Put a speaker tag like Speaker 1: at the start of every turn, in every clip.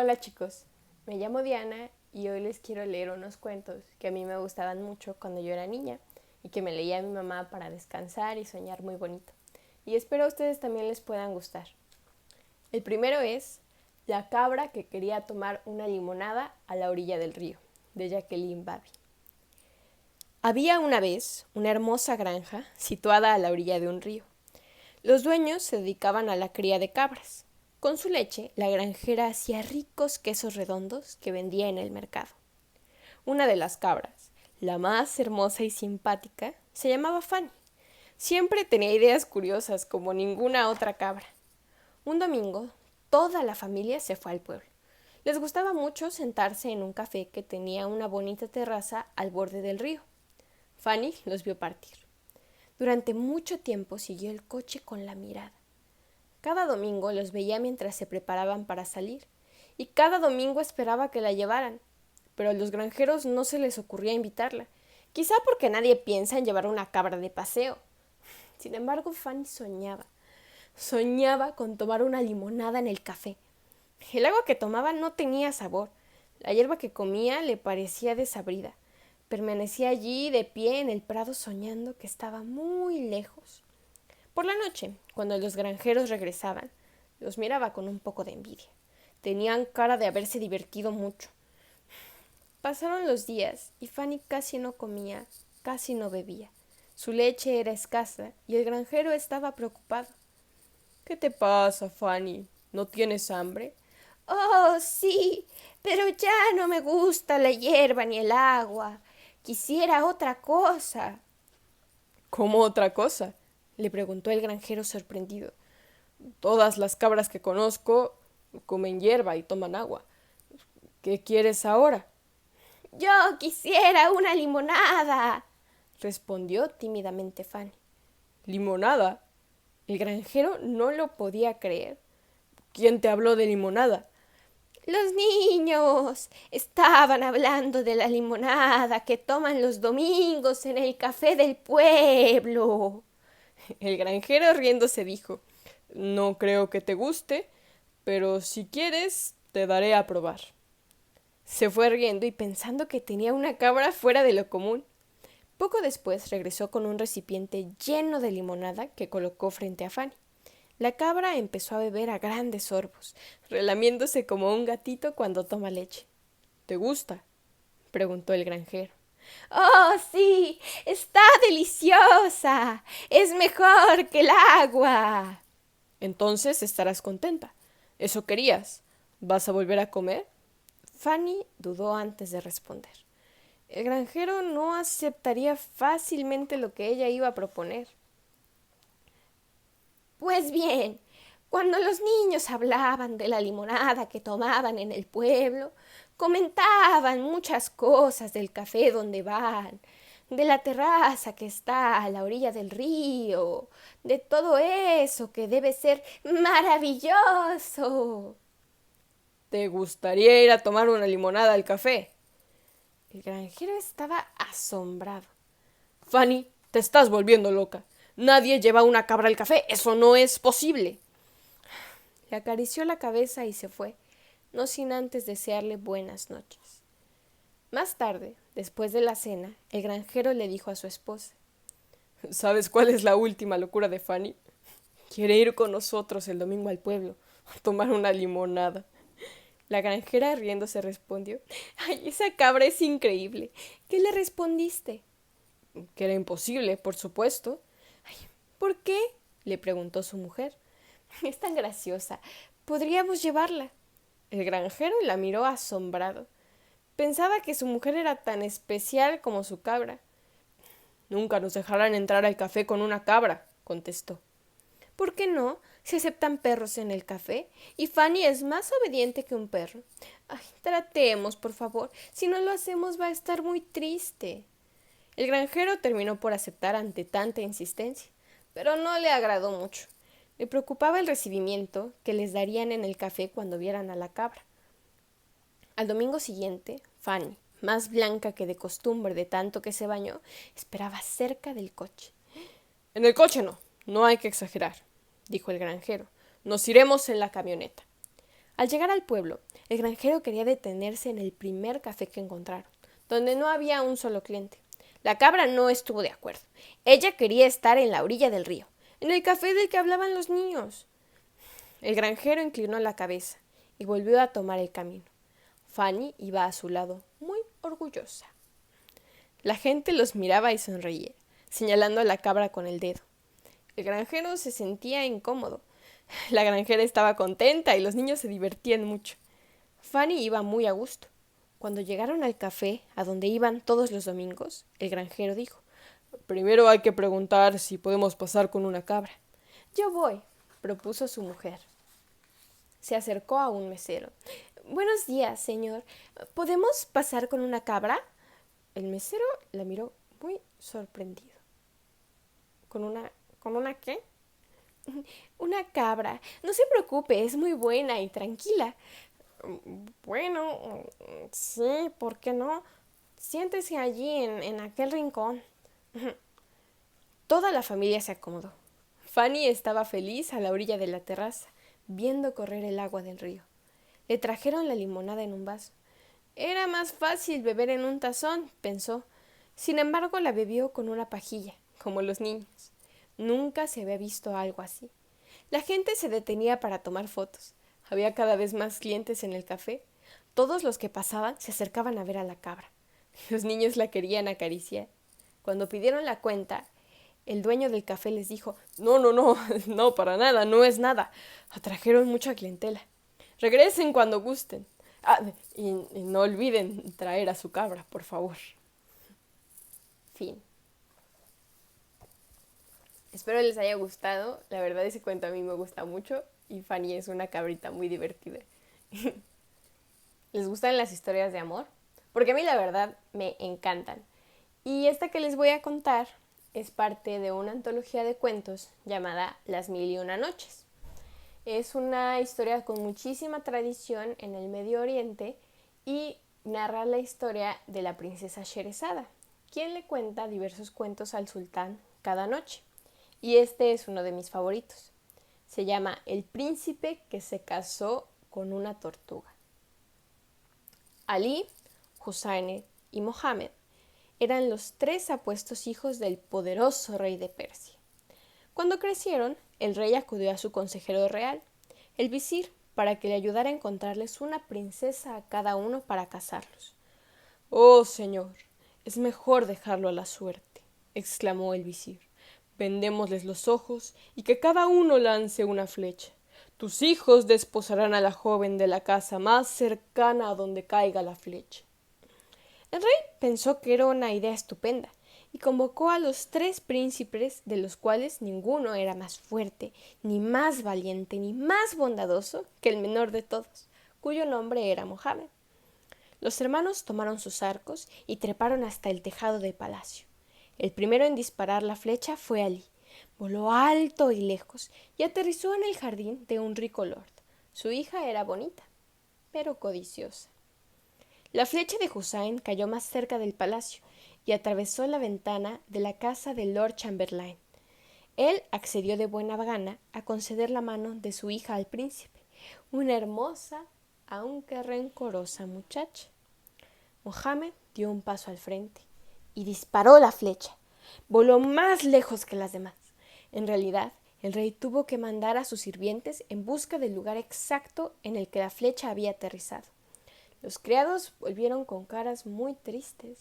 Speaker 1: Hola chicos, me llamo Diana y hoy les quiero leer unos cuentos que a mí me gustaban mucho cuando yo era niña y que me leía mi mamá para descansar y soñar muy bonito. Y espero a ustedes también les puedan gustar. El primero es La cabra que quería tomar una limonada a la orilla del río, de Jacqueline Babi. Había una vez una hermosa granja situada a la orilla de un río. Los dueños se dedicaban a la cría de cabras. Con su leche, la granjera hacía ricos quesos redondos que vendía en el mercado. Una de las cabras, la más hermosa y simpática, se llamaba Fanny. Siempre tenía ideas curiosas como ninguna otra cabra. Un domingo, toda la familia se fue al pueblo. Les gustaba mucho sentarse en un café que tenía una bonita terraza al borde del río. Fanny los vio partir. Durante mucho tiempo siguió el coche con la mirada. Cada domingo los veía mientras se preparaban para salir, y cada domingo esperaba que la llevaran, pero a los granjeros no se les ocurría invitarla, quizá porque nadie piensa en llevar una cabra de paseo. Sin embargo, Fanny soñaba con tomar una limonada en el café. El agua que tomaba no tenía sabor, la hierba que comía le parecía desabrida. Permanecía allí de pie en el prado soñando que estaba muy lejos. Por la noche, cuando los granjeros regresaban, los miraba con un poco de envidia. Tenían cara de haberse divertido mucho. Pasaron los días y Fanny casi no comía, casi no bebía. Su leche era escasa y el granjero estaba preocupado. ¿Qué te pasa, Fanny? ¿No tienes hambre? Oh, sí, pero ya no me gusta la hierba ni el agua. Quisiera otra cosa. ¿Cómo otra cosa? Le preguntó el granjero sorprendido. Todas las cabras que conozco comen hierba y toman agua. ¿Qué quieres ahora? Yo quisiera una limonada, respondió tímidamente Fanny. ¿Limonada? El granjero no lo podía creer. ¿Quién te habló de limonada? Los niños estaban hablando de la limonada que toman los domingos en el café del pueblo. El granjero riéndose dijo: No creo que te guste, pero si quieres, te daré a probar. Se fue riendo y pensando que tenía una cabra fuera de lo común. Poco después regresó con un recipiente lleno de limonada que colocó frente a Fanny. La cabra empezó a beber a grandes sorbos, relamiéndose como un gatito cuando toma leche. ¿Te gusta? Preguntó el granjero. Oh, sí, está deliciosa. Es mejor que el agua. Entonces estarás contenta. ¿Eso querías? ¿Vas a volver a comer? Fanny dudó antes de responder. El granjero no aceptaría fácilmente lo que ella iba a proponer. Pues bien, cuando los niños hablaban de la limonada que tomaban en el pueblo, comentaban muchas cosas del café donde van, de la terraza que está a la orilla del río, de todo eso que debe ser maravilloso. ¿Te gustaría ir a tomar una limonada al café? El granjero estaba asombrado. Fanny, te estás volviendo loca. Nadie lleva una cabra al café. Eso no es posible. Le acarició la cabeza y se fue, no sin antes desearle buenas noches. Más tarde, después de la cena, el granjero le dijo a su esposa: ¿Sabes cuál es la última locura de Fanny? Quiere ir con nosotros el domingo al pueblo a tomar una limonada. La granjera riéndose respondió: Ay, esa cabra es increíble. ¿Qué le respondiste? Que era imposible, por supuesto. Ay, ¿por qué? Le preguntó su mujer. Es tan graciosa. Podríamos llevarla. El granjero la miró asombrado. Pensaba que su mujer era tan especial como su cabra. Nunca nos dejarán entrar al café con una cabra, contestó. ¿Por qué no? Se aceptan perros en el café, y Fanny es más obediente que un perro. Ay, tratemos, por favor. Si no lo hacemos va a estar muy triste. El granjero terminó por aceptar ante tanta insistencia, pero no le agradó mucho. Le preocupaba el recibimiento que les darían en el café cuando vieran a la cabra. Al domingo siguiente, Fanny, más blanca que de costumbre de tanto que se bañó, esperaba cerca del coche. En el coche no, no hay que exagerar, dijo el granjero. Nos iremos en la camioneta. Al llegar al pueblo, El granjero quería detenerse en el primer café que encontraron, donde no había un solo cliente. La cabra no estuvo de acuerdo. Ella quería estar en la orilla del río, en el café del que hablaban los niños. El granjero inclinó la cabeza y volvió a tomar el camino. Fanny iba a su lado, muy orgullosa. La gente los miraba y sonreía, señalando a la cabra con el dedo. El granjero se sentía incómodo. La granjera estaba contenta y los niños se divertían mucho. Fanny iba muy a gusto. Cuando llegaron al café, a donde iban todos los domingos, el granjero dijo: «Primero hay que preguntar si podemos pasar con una cabra». «Yo voy», propuso su mujer. Se acercó a un mesero. «Buenos días, señor. ¿Podemos pasar con una cabra?» El mesero la miró muy sorprendido. ¿Con una qué? «Una cabra. No se preocupe, es muy buena y tranquila». «Bueno, sí, ¿por qué no? Siéntese allí en aquel rincón». Toda la familia se acomodó. Fanny estaba feliz a la orilla de la terraza, viendo correr el agua del río. Le trajeron la limonada en un vaso. Era más fácil beber en un tazón, pensó. Sin embargo, la bebió con una pajilla, como los niños. Nunca se había visto algo así. La gente se detenía para tomar fotos. Había cada vez más clientes en el café. Todos los que pasaban se acercaban a ver a la cabra. Los niños la querían acariciar. Cuando pidieron la cuenta, el dueño del café les dijo: «No, no, no, no, para nada, no es nada. Atrajeron mucha clientela. Regresen cuando gusten. Y no olviden traer a su cabra, por favor». Fin. Espero les haya gustado. La verdad, ese cuento a mí me gusta mucho y Fanny es una cabrita muy divertida. ¿Les gustan las historias de amor? Porque a mí la verdad me encantan. Y esta que les voy a contar es parte de una antología de cuentos llamada Las Mil y Una Noches. Es una historia con muchísima tradición en el Medio Oriente y narra la historia de la princesa Sherezada, quien le cuenta diversos cuentos al sultán cada noche. Y este es uno de mis favoritos. Se llama El príncipe que se casó con una tortuga. Ali, Hussain y Mohammed eran los tres apuestos hijos del poderoso rey de Persia. Cuando crecieron, el rey acudió a su consejero real, el visir, para que le ayudara a encontrarles una princesa a cada uno para casarlos. «Oh, señor, es mejor dejarlo a la suerte», exclamó el visir. «Vendémosles los ojos y que cada uno lance una flecha. Tus hijos desposarán a la joven de la casa más cercana a donde caiga la flecha». El rey pensó que era una idea estupenda y convocó a los tres príncipes, de los cuales ninguno era más fuerte, ni más valiente, ni más bondadoso que el menor de todos, cuyo nombre era Mohammed. Los hermanos tomaron sus arcos y treparon hasta el tejado del palacio. El primero en disparar la flecha fue Ali. Voló alto y lejos y aterrizó en el jardín de un rico lord. Su hija era bonita, pero codiciosa. La flecha de Hussain cayó más cerca del palacio y atravesó la ventana de la casa del Lord Chamberlain. Él accedió de buena gana a conceder la mano de su hija al príncipe, una hermosa, aunque rencorosa muchacha. Mohammed dio un paso al frente y disparó la flecha. Voló más lejos que las demás. En realidad, el rey tuvo que mandar a sus sirvientes en busca del lugar exacto en el que la flecha había aterrizado. Los criados volvieron con caras muy tristes.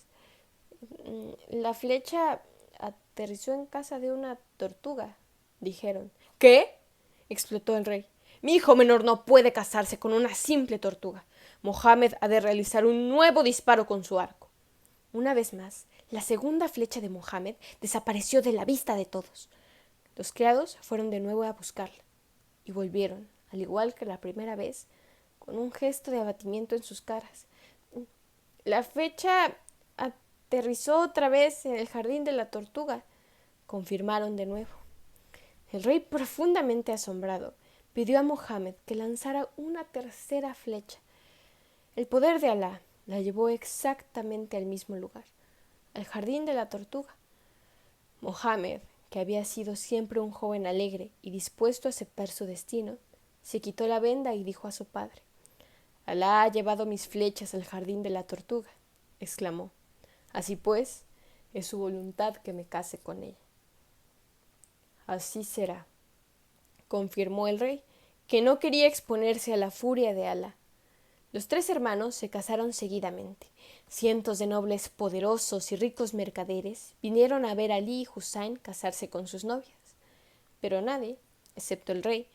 Speaker 1: «La flecha aterrizó en casa de una tortuga», dijeron. «¿Qué?», explotó el rey. «Mi hijo menor no puede casarse con una simple tortuga. Mohammed ha de realizar un nuevo disparo con su arco». Una vez más, la segunda flecha de Mohammed desapareció de la vista de todos. Los criados fueron de nuevo a buscarla y volvieron, al igual que la primera vez, con un gesto de abatimiento en sus caras. «La flecha aterrizó otra vez en el jardín de la tortuga», confirmaron de nuevo. El rey, profundamente asombrado, pidió a Mohammed que lanzara una tercera flecha. El poder de Alá la llevó exactamente al mismo lugar, al jardín de la tortuga. Mohammed, que había sido siempre un joven alegre y dispuesto a aceptar su destino, se quitó la venda y dijo a su padre: Alá ha llevado mis flechas al jardín de la tortuga, exclamó. Así pues, es su voluntad que me case con ella. Así será, confirmó el rey, que no quería exponerse a la furia de Alá. Los tres hermanos se casaron seguidamente. Cientos de nobles poderosos y ricos mercaderes vinieron a ver a Ali y Husain casarse con sus novias. Pero nadie, excepto el rey,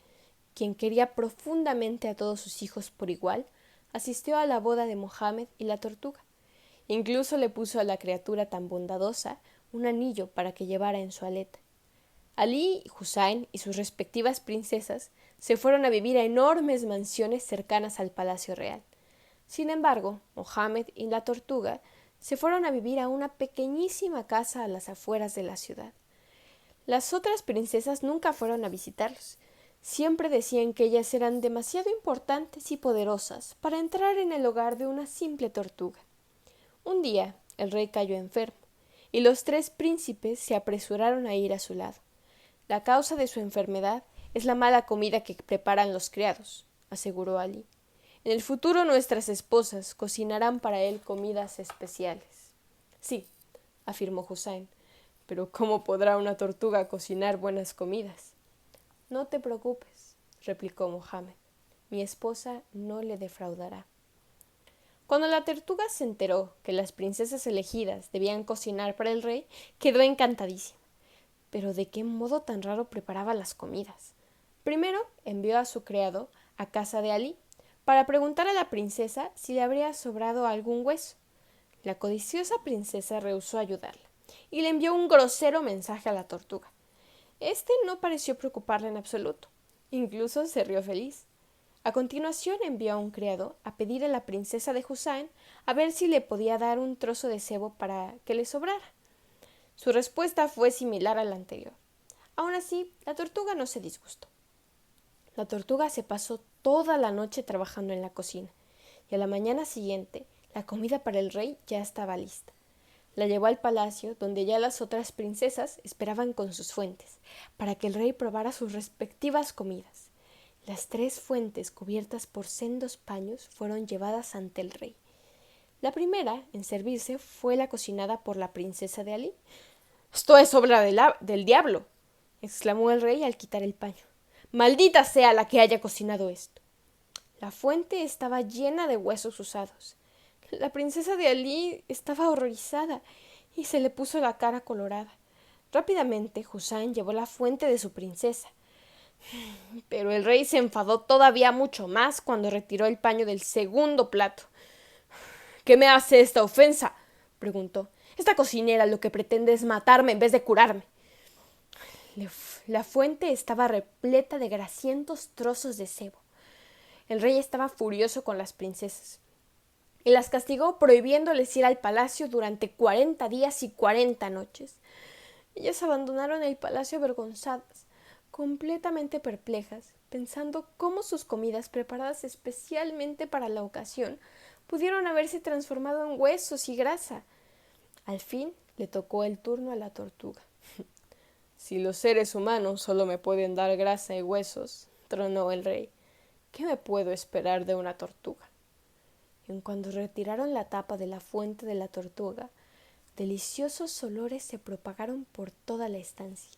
Speaker 1: quien quería profundamente a todos sus hijos por igual, asistió a la boda de Mohammed y la tortuga. Incluso le puso a la criatura tan bondadosa un anillo para que llevara en su aleta. Alí, Husain y sus respectivas princesas se fueron a vivir a enormes mansiones cercanas al palacio real. Sin embargo, Mohammed y la tortuga se fueron a vivir a una pequeñísima casa a las afueras de la ciudad. Las otras princesas nunca fueron a visitarlos. Siempre decían que ellas eran demasiado importantes y poderosas para entrar en el hogar de una simple tortuga. Un día el rey cayó enfermo, y los tres príncipes se apresuraron a ir a su lado. La causa de su enfermedad es la mala comida que preparan los criados, aseguró Alí. En el futuro nuestras esposas cocinarán para él comidas especiales. Sí, afirmó Husain, pero ¿cómo podrá una tortuga cocinar buenas comidas? No te preocupes, replicó Mohammed. Mi esposa no le defraudará. Cuando la tortuga se enteró que las princesas elegidas debían cocinar para el rey, quedó encantadísima. Pero ¿de qué modo tan raro preparaba las comidas? Primero envió a su criado a casa de Alí para preguntar a la princesa si le habría sobrado algún hueso. La codiciosa princesa rehusó ayudarla y le envió un grosero mensaje a la tortuga. Este no pareció preocuparle en absoluto. Incluso se rió feliz. A continuación envió a un criado a pedir a la princesa de Husain a ver si le podía dar un trozo de cebo para que le sobrara. Su respuesta fue similar a la anterior. Aun así, la tortuga no se disgustó. La tortuga se pasó toda la noche trabajando en la cocina, y a la mañana siguiente la comida para el rey ya estaba lista. La llevó al palacio, donde ya las otras princesas esperaban con sus fuentes, para que el rey probara sus respectivas comidas. Las tres fuentes cubiertas por sendos paños fueron llevadas ante el rey. La primera en servirse fue la cocinada por la princesa de Alí. «Esto es obra del diablo», exclamó el rey al quitar el paño. «Maldita sea la que haya cocinado esto». La fuente estaba llena de huesos usados. La princesa de Alí estaba horrorizada y se le puso la cara colorada. Rápidamente Husain llevó la fuente de su princesa. Pero el rey se enfadó todavía mucho más cuando retiró el paño del segundo plato. «¿Qué me hace esta ofensa?», preguntó. «Esta cocinera lo que pretende es matarme en vez de curarme». La fuente estaba repleta de grasientos trozos de cebo. El rey estaba furioso con las princesas y las castigó prohibiéndoles ir al palacio durante 40 días y 40 noches. Ellas abandonaron el palacio avergonzadas, completamente perplejas, pensando cómo sus comidas preparadas especialmente para la ocasión pudieron haberse transformado en huesos y grasa. Al fin le tocó el turno a la tortuga. «Si los seres humanos solo me pueden dar grasa y huesos», tronó el rey, «¿qué me puedo esperar de una tortuga?». En cuanto retiraron la tapa de la fuente de la tortuga, deliciosos olores se propagaron por toda la estancia,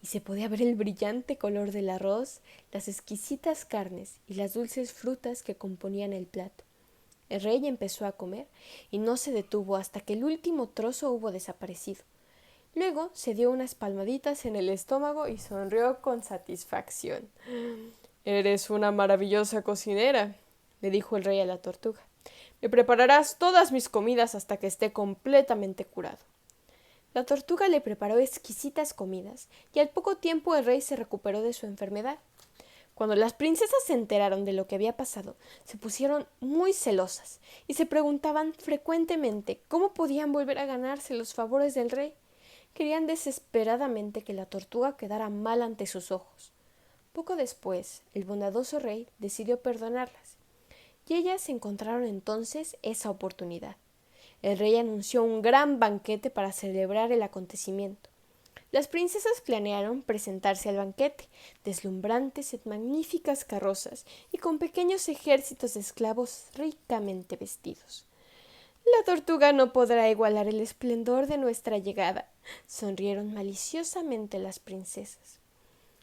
Speaker 1: y se podía ver el brillante color del arroz, las exquisitas carnes y las dulces frutas que componían el plato. El rey empezó a comer y no se detuvo hasta que el último trozo hubo desaparecido. Luego se dio unas palmaditas en el estómago y sonrió con satisfacción. «Eres una maravillosa cocinera», le dijo el rey a la tortuga. «Me prepararás todas mis comidas hasta que esté completamente curado». La tortuga le preparó exquisitas comidas, y al poco tiempo el rey se recuperó de su enfermedad. Cuando las princesas se enteraron de lo que había pasado, se pusieron muy celosas y se preguntaban frecuentemente cómo podían volver a ganarse los favores del rey. Querían desesperadamente que la tortuga quedara mal ante sus ojos. Poco después, el bondadoso rey decidió perdonarlas, y ellas encontraron entonces esa oportunidad. El rey anunció un gran banquete para celebrar el acontecimiento. Las princesas planearon presentarse al banquete, deslumbrantes en magníficas carrozas y con pequeños ejércitos de esclavos ricamente vestidos. La tortuga no podrá igualar el esplendor de nuestra llegada, sonrieron maliciosamente las princesas.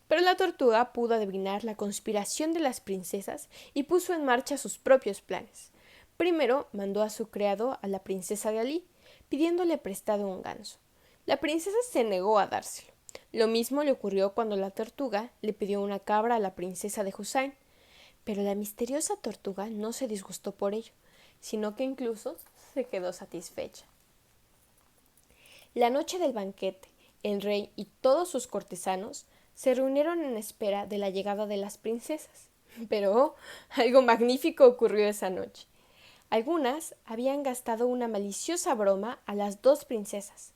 Speaker 1: Pero la tortuga pudo adivinar la conspiración de las princesas y puso en marcha sus propios planes. Primero mandó a su criado a la princesa de Alí, pidiéndole prestado un ganso. La princesa se negó a dárselo. Lo mismo le ocurrió cuando la tortuga le pidió una cabra a la princesa de Husain. Pero la misteriosa tortuga no se disgustó por ello, sino que incluso se quedó satisfecha. La noche del banquete, el rey y todos sus cortesanos se reunieron en espera de la llegada de las princesas. Pero algo magnífico ocurrió esa noche. Algunas habían gastado una maliciosa broma a las dos princesas.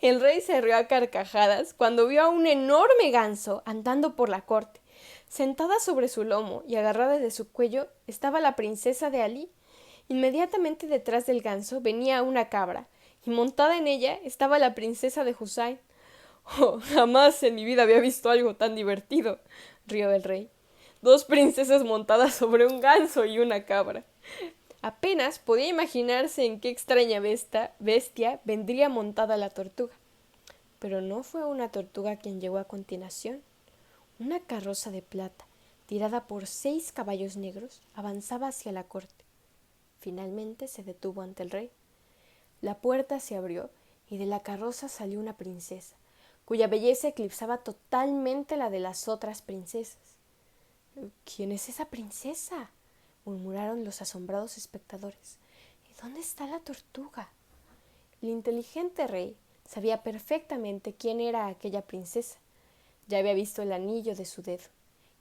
Speaker 1: El rey se rió a carcajadas cuando vio a un enorme ganso andando por la corte. Sentada sobre su lomo y agarrada de su cuello estaba la princesa de Alí. Inmediatamente detrás del ganso venía una cabra, y montada en ella estaba la princesa de Husain. Oh, jamás en mi vida había visto algo tan divertido, rió el rey. Dos princesas montadas sobre un ganso y una cabra. Apenas podía imaginarse en qué extraña bestia vendría montada la tortuga. Pero no fue una tortuga quien llegó a continuación. Una carroza de plata, tirada por 6 caballos negros, avanzaba hacia la corte. Finalmente se detuvo ante el rey. La puerta se abrió y de la carroza salió una princesa, cuya belleza eclipsaba totalmente la de las otras princesas. ¿Quién es esa princesa?, murmuraron los asombrados espectadores. ¿Y dónde está la tortuga? El inteligente rey sabía perfectamente quién era aquella princesa. Ya había visto el anillo de su dedo.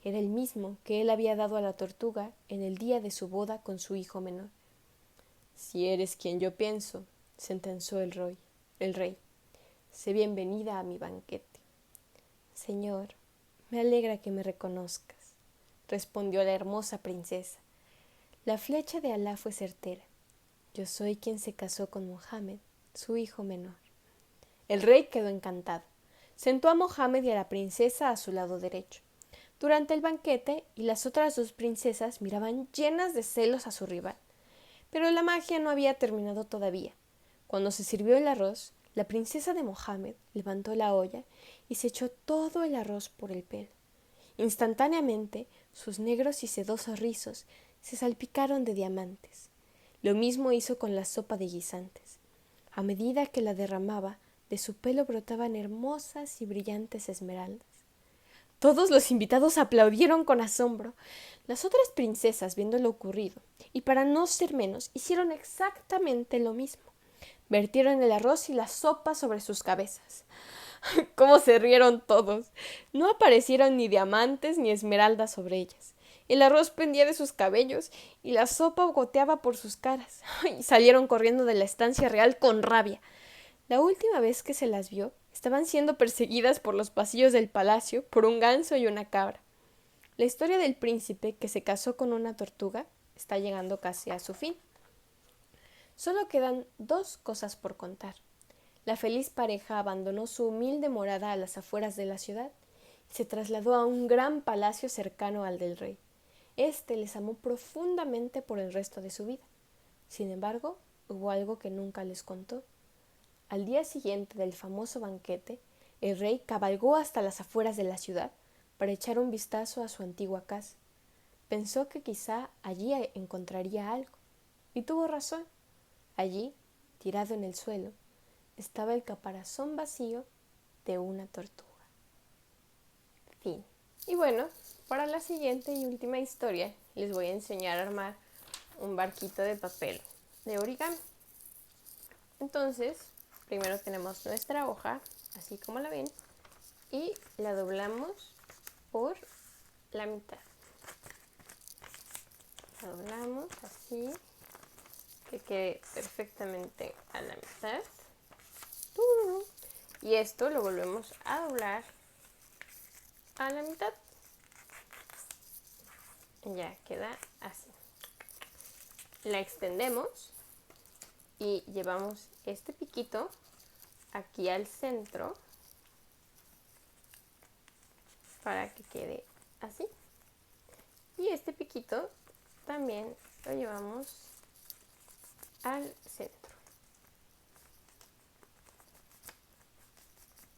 Speaker 1: Era el mismo que él había dado a la tortuga en el día de su boda con su hijo menor. Si eres quien yo pienso, sentenció el rey, sé bienvenida a mi banquete. Señor, me alegra que me reconozcas, respondió la hermosa princesa. La flecha de Alá fue certera. Yo soy quien se casó con Mohammed, su hijo menor. El rey quedó encantado. Sentó a Mohammed y a la princesa a su lado derecho. Durante el banquete, y las otras dos princesas miraban llenas de celos a su rival. Pero la magia no había terminado todavía. Cuando se sirvió el arroz, la princesa de Mohammed levantó la olla y se echó todo el arroz por el pelo. Instantáneamente, sus negros y sedosos rizos se salpicaron de diamantes. Lo mismo hizo con la sopa de guisantes. A medida que la derramaba, de su pelo brotaban hermosas y brillantes esmeraldas. Todos los invitados aplaudieron con asombro. Las otras princesas, viendo lo ocurrido, y para no ser menos, hicieron exactamente lo mismo. Vertieron el arroz y la sopa sobre sus cabezas. ¡Cómo se rieron todos! No aparecieron ni diamantes ni esmeraldas sobre ellas. El arroz pendía de sus cabellos y la sopa goteaba por sus caras. Y salieron corriendo de la estancia real con rabia. La última vez que se las vio, estaban siendo perseguidas por los pasillos del palacio por un ganso y una cabra. La historia del príncipe que se casó con una tortuga está llegando casi a su fin. Solo quedan 2 cosas por contar. La feliz pareja abandonó su humilde morada a las afueras de la ciudad y se trasladó a un gran palacio cercano al del rey. Este les amó profundamente por el resto de su vida. Sin embargo, hubo algo que nunca les contó. Al día siguiente del famoso banquete, el rey cabalgó hasta las afueras de la ciudad para echar un vistazo a su antigua casa. Pensó que quizá allí encontraría algo, y tuvo razón. Allí, tirado en el suelo, estaba el caparazón vacío de una tortuga. Fin. Y bueno, para la siguiente y última historia les voy a enseñar a armar un barquito de papel de origami. Entonces, primero tenemos nuestra hoja, así como la ven, y la doblamos por la mitad. La doblamos así, que quede perfectamente a la mitad. Y esto lo volvemos a doblar a la mitad. Ya queda así. La extendemos y llevamos este piquito aquí al centro para que quede así. Y este piquito también lo llevamos al centro.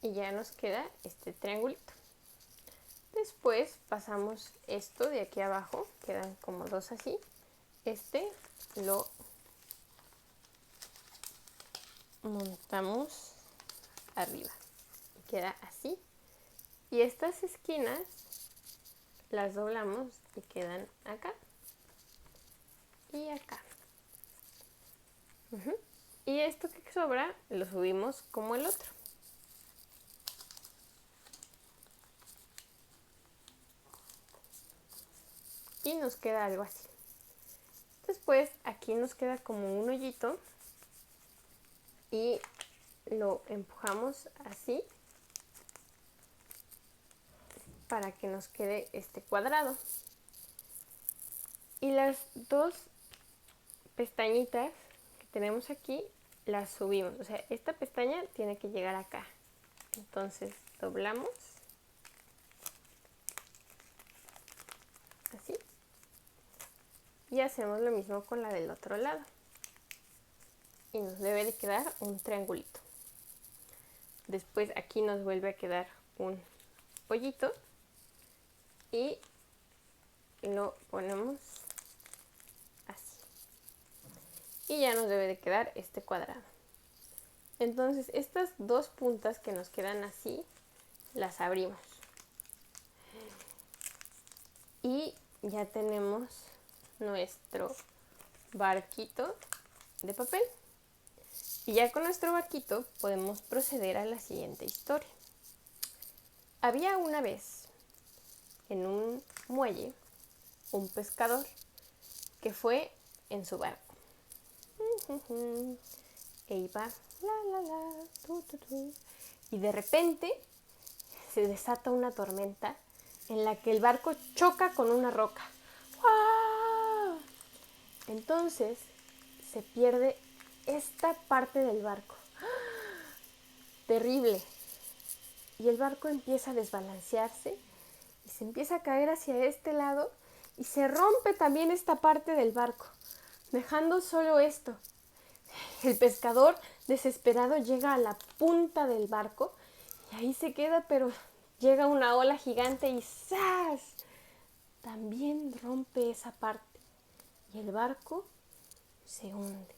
Speaker 1: Y ya nos queda este triangulito. Después pasamos esto de aquí abajo, quedan como dos así. Este lo montamos arriba y queda así. Y estas esquinas las doblamos y quedan acá y acá. Y esto que sobra lo subimos como el otro. Y nos queda algo así. Después aquí nos queda como un hoyito y lo empujamos así para que nos quede este cuadrado. Y las dos pestañitas que tenemos aquí las subimos. O sea, esta pestaña tiene que llegar acá. Entonces doblamos así. Y hacemos lo mismo con la del otro lado. Y nos debe de quedar un triangulito. Después aquí nos vuelve a quedar un hoyito. Y lo ponemos así. Y ya nos debe de quedar este cuadrado. Entonces estas dos puntas que nos quedan así, las abrimos. Y ya tenemos nuestro barquito de papel. Y ya con nuestro barquito podemos proceder a la siguiente historia. Había una vez en un muelle un pescador que fue en su barco. E iba y de repente se desata una tormenta en la que el barco choca con una roca. ¡Wow! Entonces se pierde esta parte del barco. Terrible. Y el barco empieza a desbalancearse y se empieza a caer hacia este lado y se rompe también esta parte del barco, dejando solo esto. El pescador, desesperado, llega a la punta del barco y ahí se queda, pero llega una ola gigante y ¡zas! También rompe esa parte y el barco se hunde.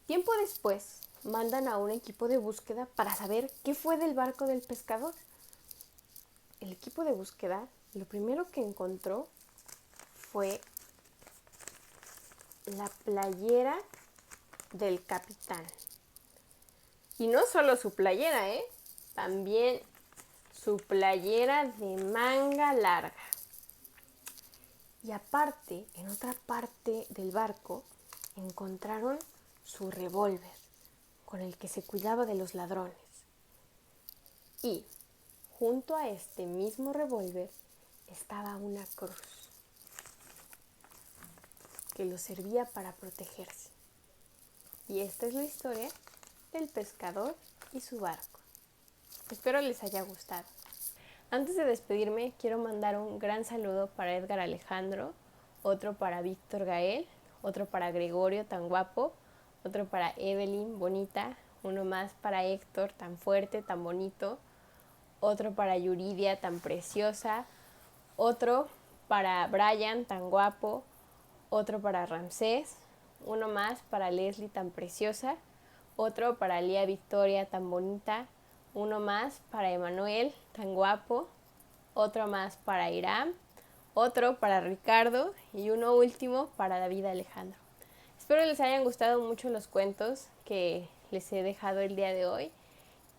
Speaker 1: Tiempo después, mandan a un equipo de búsqueda para saber qué fue del barco del pescador. El equipo de búsqueda lo primero que encontró fue la playera del capitán. Y no solo su playera, también su playera de manga larga. Y aparte, en otra parte del barco, encontraron su revólver con el que se cuidaba de los ladrones. Y junto a este mismo revólver estaba una cruz que lo servía para protegerse. Y esta es la historia del pescador y su barco. Espero les haya gustado. Antes de despedirme, quiero mandar un gran saludo para Edgar Alejandro, otro para Víctor Gael, otro para Gregorio, tan guapo, otro para Evelyn, bonita, uno más para Héctor, tan fuerte, tan bonito, otro para Yuridia, tan preciosa, otro para Brian, tan guapo, otro para Ramsés, uno más para Leslie, tan preciosa, otro para Lía Victoria, tan bonita, uno más para Emanuel, tan guapo, otro más para Irán, otro para Ricardo y uno último para David Alejandro. Espero les hayan gustado mucho los cuentos que les he dejado el día de hoy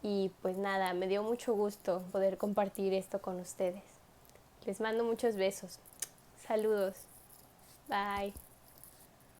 Speaker 1: y pues nada, me dio mucho gusto poder compartir esto con ustedes. Les mando muchos besos. Saludos. Bye.